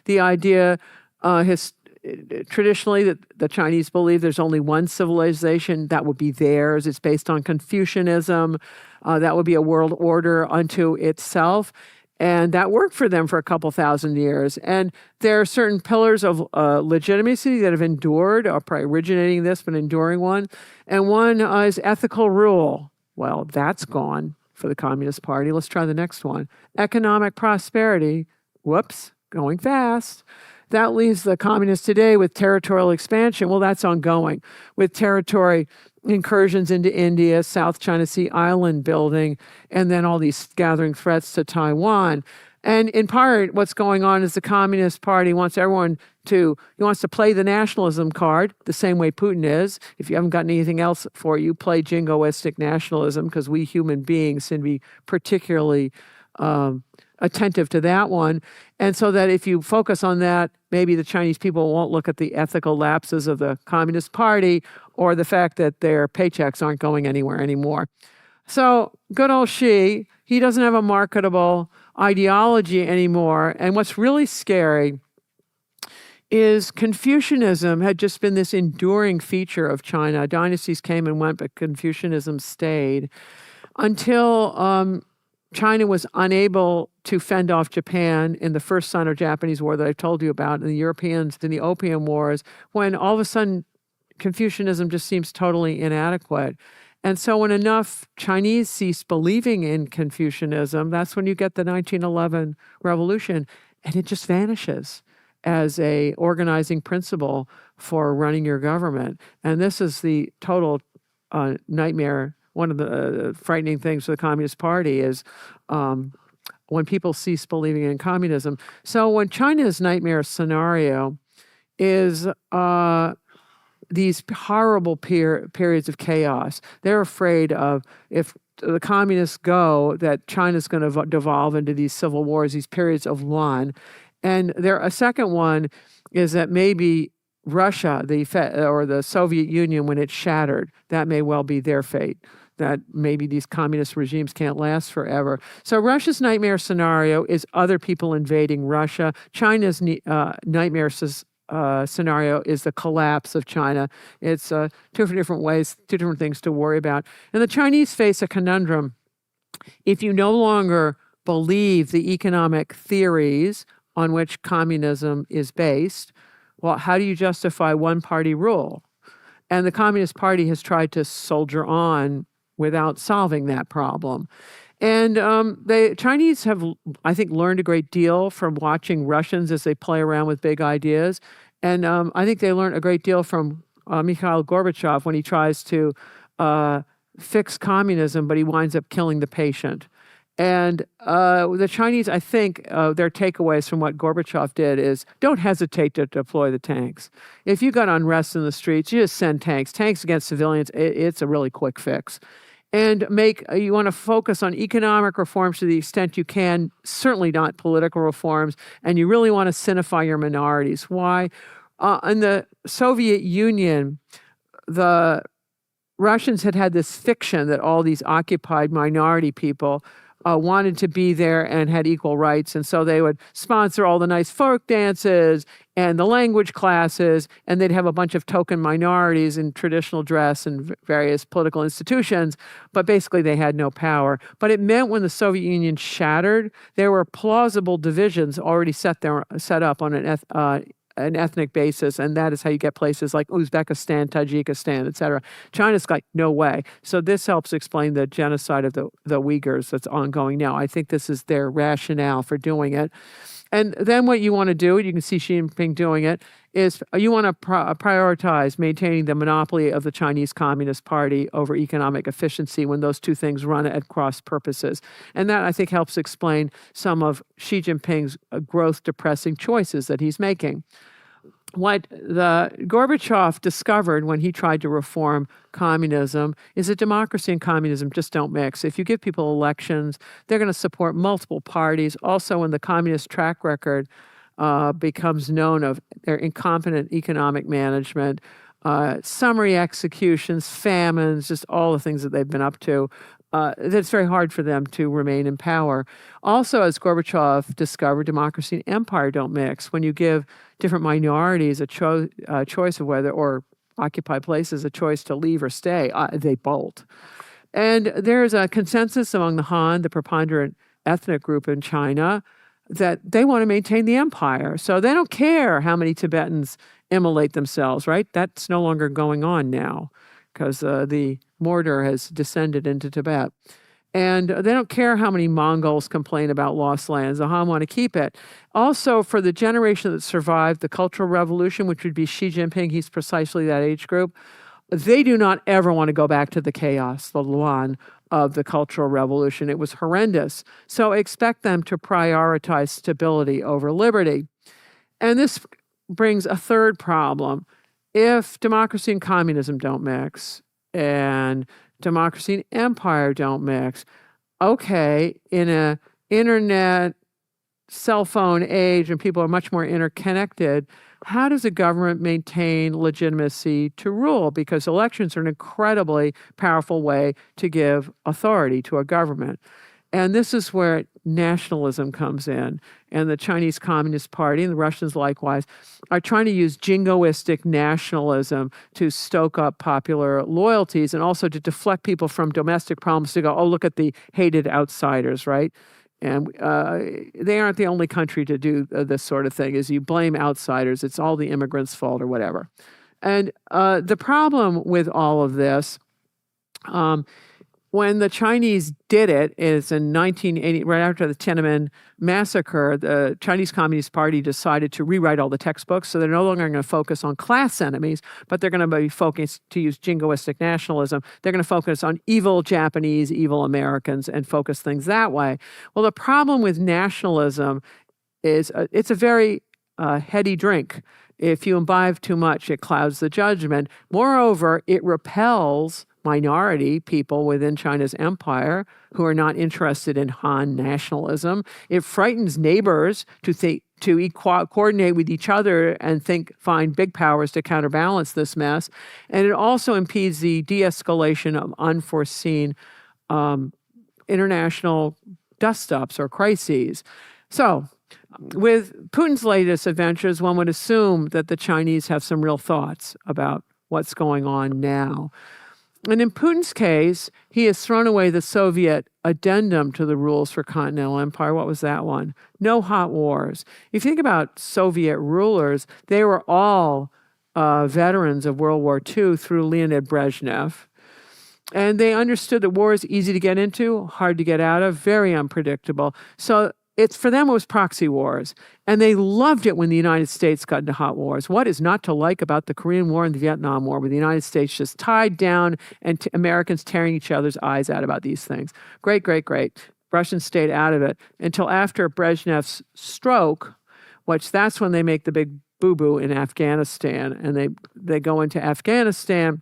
The idea, traditionally, that the Chinese believe there's only one civilization that would be theirs. It's based on Confucianism. That would be a world order unto itself. And that worked for them for a couple thousand years. And there are certain pillars of legitimacy that have endured, or probably originating this, but enduring one. And one is ethical rule. Well, that's gone for the Communist Party. Let's try the next one. Economic prosperity. Whoops, going fast. That leaves the communists today with territorial expansion. Well, that's ongoing, with territory incursions into India, South China Sea island building, and then all these gathering threats to Taiwan. And in part, what's going on is the Communist Party wants everyone to, he wants to play the nationalism card the same way Putin is. If you haven't gotten anything else for you, play jingoistic nationalism, because we human beings seem to be particularly attentive to that one. And so that if you focus on that, maybe the Chinese people won't look at the ethical lapses of the Communist Party or the fact that their paychecks aren't going anywhere anymore. So good old Xi, he doesn't have a marketable ideology anymore. And what's really scary is Confucianism had just been this enduring feature of China. Dynasties came and went, but Confucianism stayed until China was unable to fend off Japan in the first Sino-Japanese War that I told you about, and the Europeans in the Opium Wars, when all of a sudden Confucianism just seems totally inadequate. And so when enough Chinese cease believing in Confucianism, that's when you get the 1911 revolution, and it just vanishes as a organizing principle for running your government. And this is the total nightmare. One of the frightening things for the Communist Party is when people cease believing in communism. So when China's nightmare scenario is these horrible periods of chaos, they're afraid of, if the communists go, that China's going to devolve into these civil wars, these periods of Lan. And a second one is that maybe Russia, or the Soviet Union, when it shattered, that may well be their fate, that maybe these communist regimes can't last forever. So Russia's nightmare scenario is other people invading Russia. China's nightmare scenario is the collapse of China. It's two different ways, two different things to worry about. And the Chinese face a conundrum. If you no longer believe the economic theories on which communism is based, well, how do you justify one-party rule? And the Communist Party has tried to soldier on without solving that problem. And the Chinese have, I think, learned a great deal from watching Russians as they play around with big ideas. And I think they learned a great deal from Mikhail Gorbachev when he tries to fix communism, but he winds up killing the patient. And the Chinese, I think, their takeaways from what Gorbachev did is, don't hesitate to deploy the tanks. If you got unrest in the streets, you just send tanks. Tanks against civilians, it's a really quick fix. And you want to focus on economic reforms to the extent you can, certainly not political reforms, and you really want to sinify your minorities. Why? In the Soviet Union, the Russians had this fiction that all these occupied minority people wanted to be there and had equal rights. And so they would sponsor all the nice folk dances and the language classes, and they'd have a bunch of token minorities in traditional dress and various political institutions, but basically they had no power. But it meant when the Soviet Union shattered, there were plausible divisions already set up on an ethnic basis, and that is how you get places like Uzbekistan, Tajikistan, et cetera. China's like, no way. So this helps explain the genocide of the Uyghurs that's ongoing now. I think this is their rationale for doing it. And then what you want to do, and you can see Xi Jinping doing it, is you want to prioritize maintaining the monopoly of the Chinese Communist Party over economic efficiency when those two things run at cross purposes. And that, I think, helps explain some of Xi Jinping's growth-depressing choices that he's making. What the Gorbachev discovered when he tried to reform communism is that democracy and communism just don't mix. If you give people elections, they're going to support multiple parties. Also, when the communist track record becomes known of their incompetent economic management, summary executions, famines, just all the things that they've been up to, it's very hard for them to remain in power. Also, as Gorbachev discovered, democracy and empire don't mix. When you give different minorities a choice of whether, or occupy places, a choice to leave or stay, they bolt. And there's a consensus among the Han, the preponderant ethnic group in China, that they want to maintain the empire. So they don't care how many Tibetans immolate themselves, right? That's no longer going on now because the mortar has descended into Tibet. And they don't care how many Mongols complain about lost lands. The Han want to keep it. Also, for the generation that survived the Cultural Revolution, which would be Xi Jinping, he's precisely that age group, they do not ever want to go back to the chaos, the Luan of the Cultural Revolution. It was horrendous. So expect them to prioritize stability over liberty. And this brings a third problem. If democracy and communism don't mix, and democracy and empire don't mix, okay, in an internet, cell phone age, and people are much more interconnected, how does a government maintain legitimacy to rule? Because elections are an incredibly powerful way to give authority to a government. And this is where nationalism comes in. And the Chinese Communist Party, and the Russians likewise, are trying to use jingoistic nationalism to stoke up popular loyalties and also to deflect people from domestic problems to go, oh, look at the hated outsiders, right? And they aren't the only country to do this sort of thing, is you blame outsiders. It's all the immigrants' fault or whatever. And the problem with all of this, when the Chinese did it, is in 1980, right after the Tiananmen massacre, the Chinese Communist Party decided to rewrite all the textbooks. So they're no longer going to focus on class enemies, but they're going to be focused, to use jingoistic nationalism, they're going to focus on evil Japanese, evil Americans, and focus things that way. Well, the problem with nationalism is it's a very heady drink. If you imbibe too much, it clouds the judgment. Moreover, it repels minority people within China's empire who are not interested in Han nationalism. It frightens neighbors to coordinate with each other and find big powers to counterbalance this mess. And it also impedes the de-escalation of unforeseen international dust-ups or crises. So, with Putin's latest adventures, one would assume that the Chinese have some real thoughts about what's going on now. And in Putin's case, he has thrown away the Soviet addendum to the rules for continental empire. What was that one? No hot wars. If you think about Soviet rulers, they were all veterans of World War II through Leonid Brezhnev. And they understood that war is easy to get into, hard to get out of, very unpredictable. So for them, it was proxy wars. And they loved it when the United States got into hot wars. What is not to like about the Korean War and the Vietnam War, with the United States just tied down and Americans tearing each other's eyes out about these things? Great, great, great. Russians stayed out of it until after Brezhnev's stroke, which that's when they make the big boo-boo in Afghanistan. And they go into Afghanistan.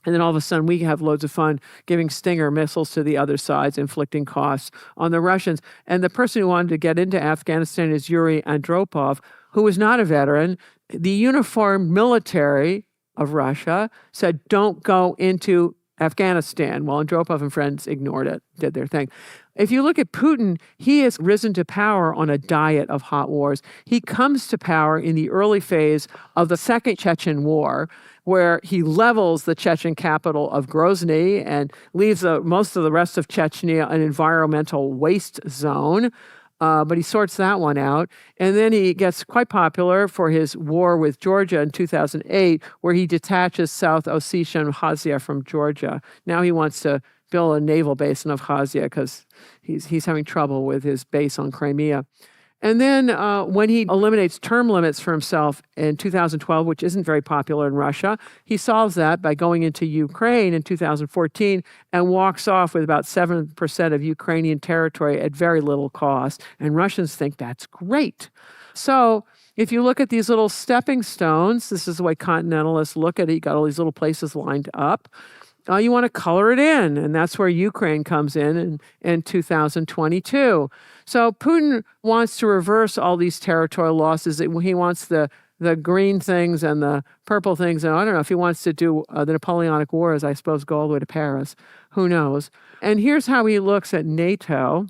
And then all of a sudden, we have loads of fun giving Stinger missiles to the other sides, inflicting costs on the Russians. And the person who wanted to get into Afghanistan is Yuri Andropov, who was not a veteran. The uniformed military of Russia said, don't go into Afghanistan. Well, Andropov and friends ignored it, did their thing. If you look at Putin, he has risen to power on a diet of hot wars. He comes to power in the early phase of the Second Chechen War, where he levels the Chechen capital of Grozny and leaves most of the rest of Chechnya an environmental waste zone. But he sorts that one out. And then he gets quite popular for his war with Georgia in 2008, where he detaches South Ossetia and Abkhazia from Georgia. Now he wants to build a naval base in Abkhazia because he's having trouble with his base on Crimea. And then when he eliminates term limits for himself in 2012, which isn't very popular in Russia, he solves that by going into Ukraine in 2014 and walks off with about 7% of Ukrainian territory at very little cost. And Russians think that's great. So if you look at these little stepping stones, this is the way continentalists look at it. You got all these little places lined up. You want to color it in, and that's where Ukraine comes in 2022. So Putin wants to reverse all these territorial losses. He wants the the green things and the purple things. And I don't know if he wants to do the Napoleonic Wars, I suppose, go all the way to Paris. Who knows? And here's how he looks at NATO,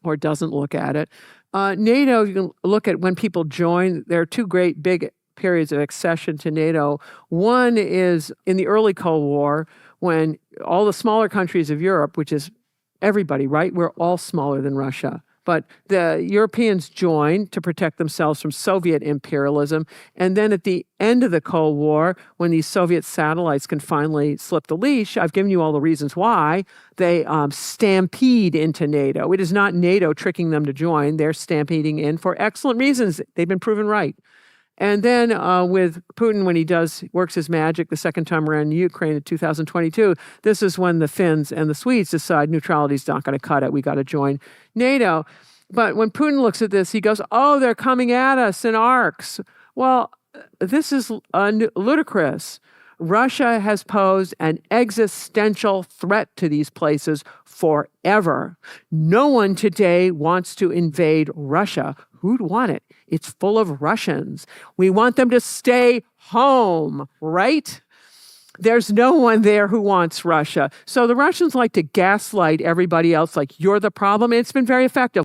or doesn't look at it. NATO, you can look at when people join. There are two great big periods of accession to NATO. One is in the early Cold War, when all the smaller countries of Europe, which is everybody, right? We're all smaller than Russia. But the Europeans joined to protect themselves from Soviet imperialism. And then at the end of the Cold War, when these Soviet satellites can finally slip the leash, I've given you all the reasons why, they stampede into NATO. It is not NATO tricking them to join. They're stampeding in for excellent reasons. They've been proven right. And then with Putin, when he works his magic the second time around in Ukraine in 2022, this is when the Finns and the Swedes decide neutrality's not going to cut it. We got to join NATO. But when Putin looks at this, he goes, oh, they're coming at us in arcs. Well, this is ludicrous. Russia has posed an existential threat to these places forever. No one today wants to invade Russia. Who'd want it? It's full of Russians. We want them to stay home, right? There's no one there who wants Russia. So the Russians like to gaslight everybody else like you're the problem. And it's been very effective.